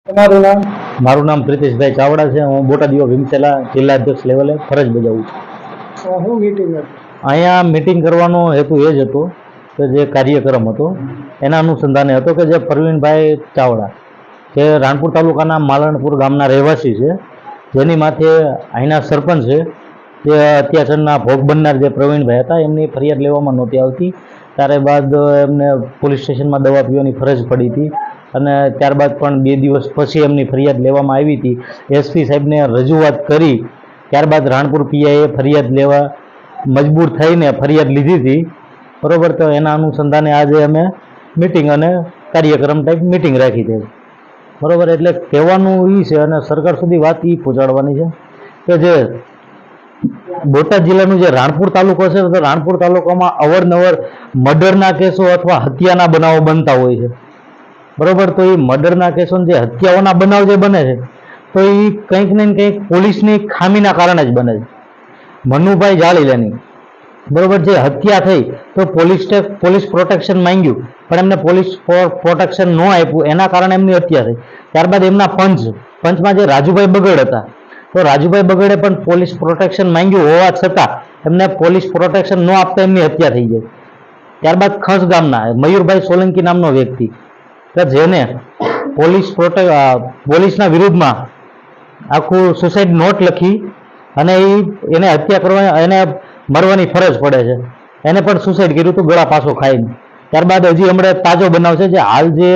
તમારું નામ? મારું નામ પ્રિતેશભાઈ ચાવડા છે. હું બોટાદ યુવા ભીમસેલા જિલ્લા અધ્યક્ષ લેવલે ફરજ બજાવું છું. શું મીટિંગ હતી? અહીંયા મીટિંગ કરવાનો હેતુ એ જ હતો કે જે કાર્યક્રમ હતો એના અનુસંધાને હતો કે જે પ્રવીણભાઈ ચાવડા જે રાણપુર તાલુકાના માલણપુર ગામના રહેવાસી છે, જેની માથે અહીંના સરપંચ છે, જે અત્યાચારના ભોગ બનનાર જે પ્રવીણભાઈ હતા એમની ફરિયાદ લેવામાં નહોતી આવતી. ત્યારબાદ એમને પોલીસ સ્ટેશનમાં દવા પીવાની ફરજ પડી હતી અને ત્યારબાદ પણ 2 દિવસ પછી એમની ફરિયાદ લેવામાં આવી હતી. એસપી સાહેબને રજૂઆત કરી ત્યારબાદ રાણપુર પીઆઈએ ફરિયાદ લેવા મજબૂર થઈને ફરિયાદ લીધી હતી. બરાબર, તો એના અનુસંધાને આજે અમે મિટિંગ અને કાર્યક્રમ ટાઈપ મિટિંગ રાખી છે. બરાબર, એટલે કહેવાનું એ છે અને સરકાર સુધી વાત એ પહોંચાડવાની છે કે જે બોટાદ જિલ્લાનું જે રાણપુર તાલુકો છે, તો રાણપુર તાલુકામાં અવારનવાર મર્ડરના કેસો અથવા હત્યાના બનાવો બનતા હોય છે. બરોબર, તો એ મર્ડરના કેસો જે હત્યાઓના બનાવ જે બને છે તો એ કંઈક ને કંઈક પોલીસની ખામીના કારણે જ બને છે. મનુભાઈ જાળીલાની બરોબર જે હત્યા થઈ તો પોલીસ પ્રોટેક્શન માંગ્યું પણ એમને પોલીસ પ્રોટેક્શન ન આપ્યું, એના કારણે એમની હત્યા થઈ. ત્યારબાદ એમના પંચમાં જે રાજુભાઈ બગડ હતા, તો રાજુભાઈ બગડે પણ પોલીસ પ્રોટેક્શન માંગ્યું હોવા છતાં એમને પોલીસ પ્રોટેક્શન ન આપતા એમની હત્યા થઈ ગઈ. ત્યારબાદ ખસ ગામના મયુરભાઈ સોલંકી નામનો વ્યક્તિ કે જેને પોલીસના વિરુદ્ધમાં આખું સુસાઇડ નોટ લખી અને એને હત્યા કરવા, એને મરવાની ફરજ પડે છે, એને પણ સુસાઇડ કર્યું હતું ગળા પાછો ખાઈને. ત્યારબાદ હજી હમણાં તાજો બનાવ છે જે હાલ જે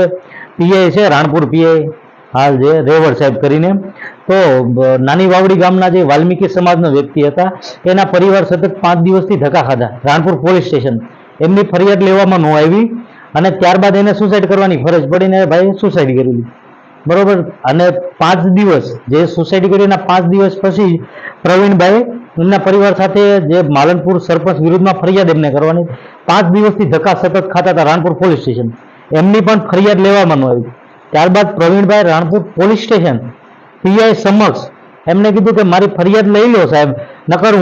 પીઆઈ છે રાણપુર પીઆઈ હાલ જે રેવડ સાહેબ કરીને, તો નાની વાવડી ગામના જે વાલ્મીકી સમાજનો વ્યક્તિ હતા એના પરિવાર સતત 5 દિવસથી ધક્કા ખાધા રાણપુર પોલીસ સ્ટેશન. એમની ફરિયાદ લેવામાં ન આવી અને ત્યારબાદ એને સુસાઇડ કરવાની ફરજ પડીને ભાઈ સુસાઇડ કરેલી. બરોબર, અને 5 દિવસ જે સુસાઇડ કરી એના 5 દિવસ પછી પ્રવીણભાઈ એમના પરિવાર સાથે જે માલણપુર સરપંચ વિરુદ્ધમાં ફરિયાદ એમને કરવાની, 5 દિવસથી ધક્કા સતત ખાતા હતા રાણપુર પોલીસ સ્ટેશન, એમની પણ ફરિયાદ લેવામાં ન આવી. ત્યારબાદ Pravinbhai Ranpur police station PI સમક્ષ એમને કીધું કે મારી ફરિયાદ લઈ લો સાહેબ, નકર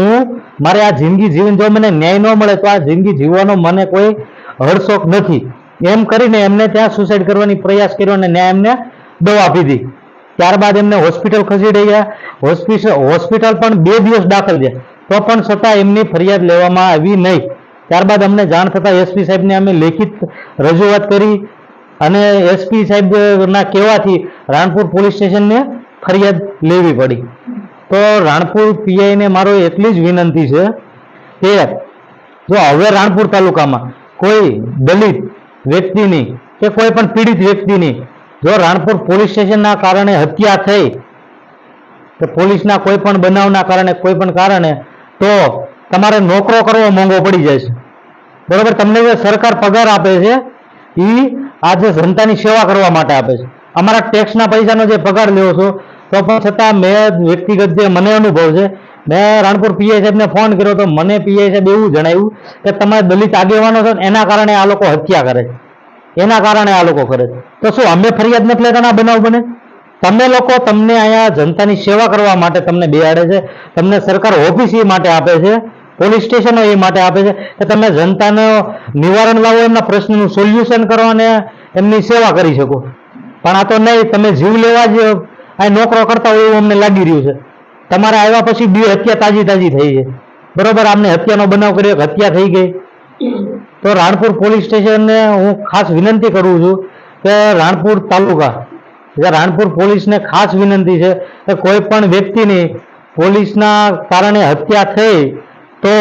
મારે આ જિંદગી જીવન, જો મને ન્યાય ન મળે તો આ જિંદગી જીવવાનો મને કોઈ હડશોખ નથી, એમ કરીને એમને ત્યાં સુસાઇડ કરવાની પ્રયાસ કર્યો અને ન્યાય એમને દવા પીધી. ત્યારબાદ એમને હોસ્પિટલ ખસેડી ગયા. હોસ્પિટલ પણ 2 દિવસ દાખલ છે તો પણ છતાં એમની ફરિયાદ લેવામાં આવી નહીં. ત્યારબાદ અમને જાણ થતાં એસપી સાહેબને અમે લેખિત રજૂઆત કરી અને એસપી સાહેબના કહેવાથી રાણપુર પોલીસ સ્ટેશનને ફરિયાદ લેવી પડી. તો રાણપુર પીઆઈને મારો એટલી જ વિનંતી છે કે જો હવે રાણપુર તાલુકામાં કોઈ દલિત વ્યક્તિની કે કોઈ પણ પીડિત વ્યક્તિની જો રાણપુર પોલીસ સ્ટેશનના કારણે હત્યા થઈ કે પોલીસના કોઈ પણ બનાવના કારણે કોઈ પણ કારણે, તો તમારે નોકરો કરવો મોંઘો પડી જાય છે. બરોબર, તમને જે સરકાર પગાર આપે છે એ આજે જનતાની સેવા કરવા માટે આપે છે. અમારા ટેક્સના પૈસાનો જે પગાર લેવો છો તો પણ છતાં મેં વ્યક્તિગત જે મને અનુભવ છે, મેં રાણપુર પીઆઈ સાહેબને ફોન કર્યો તો મને પીઆઈ સાહેબ એવું જણાવ્યું કે તમારે દલિત આગેવાનો છે એના કારણે આ લોકો હત્યા કરે છે, એના કારણે આ લોકો કરે છે. તો શું અમે ફરિયાદ નથી લેતા ના બનાવ બને? તમે લોકો, તમને અહીંયા જનતાની સેવા કરવા માટે તમને બેહાડે છે, તમને સરકાર ઓફિસ એ માટે આપે છે, પોલીસ સ્ટેશનો એ માટે આપે છે કે તમે જનતાનો નિવારણ લાવો, એમના પ્રશ્નનું સોલ્યુશન કરો અને એમની સેવા કરી શકો. પણ આ તો નહીં, તમે જીવ લેવા જ આ નોકરો કરતા હોય એવું અમને લાગી રહ્યું છે. તમારે આવ્યા પછી 2 હત્યા તાજી થઈ છે. બરોબર, આમને હત્યાનો બનાવ કર્યો, હત્યા થઈ ગઈ. તો રાણપુર પોલીસ સ્ટેશનને હું ખાસ વિનંતી કરું છું કે રાણપુર તાલુકા રાણપુર પોલીસને ખાસ વિનંતી છે કે કોઈ પણ વ્યક્તિની પોલીસના કારણે હત્યા થઈ તો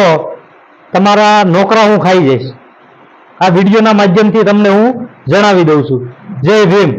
તમારા નોકરા હું ખાઈ જઈશ. આ વિડીયોના માધ્યમથી તમને હું જણાવી દઉં છું. જય ભીમ.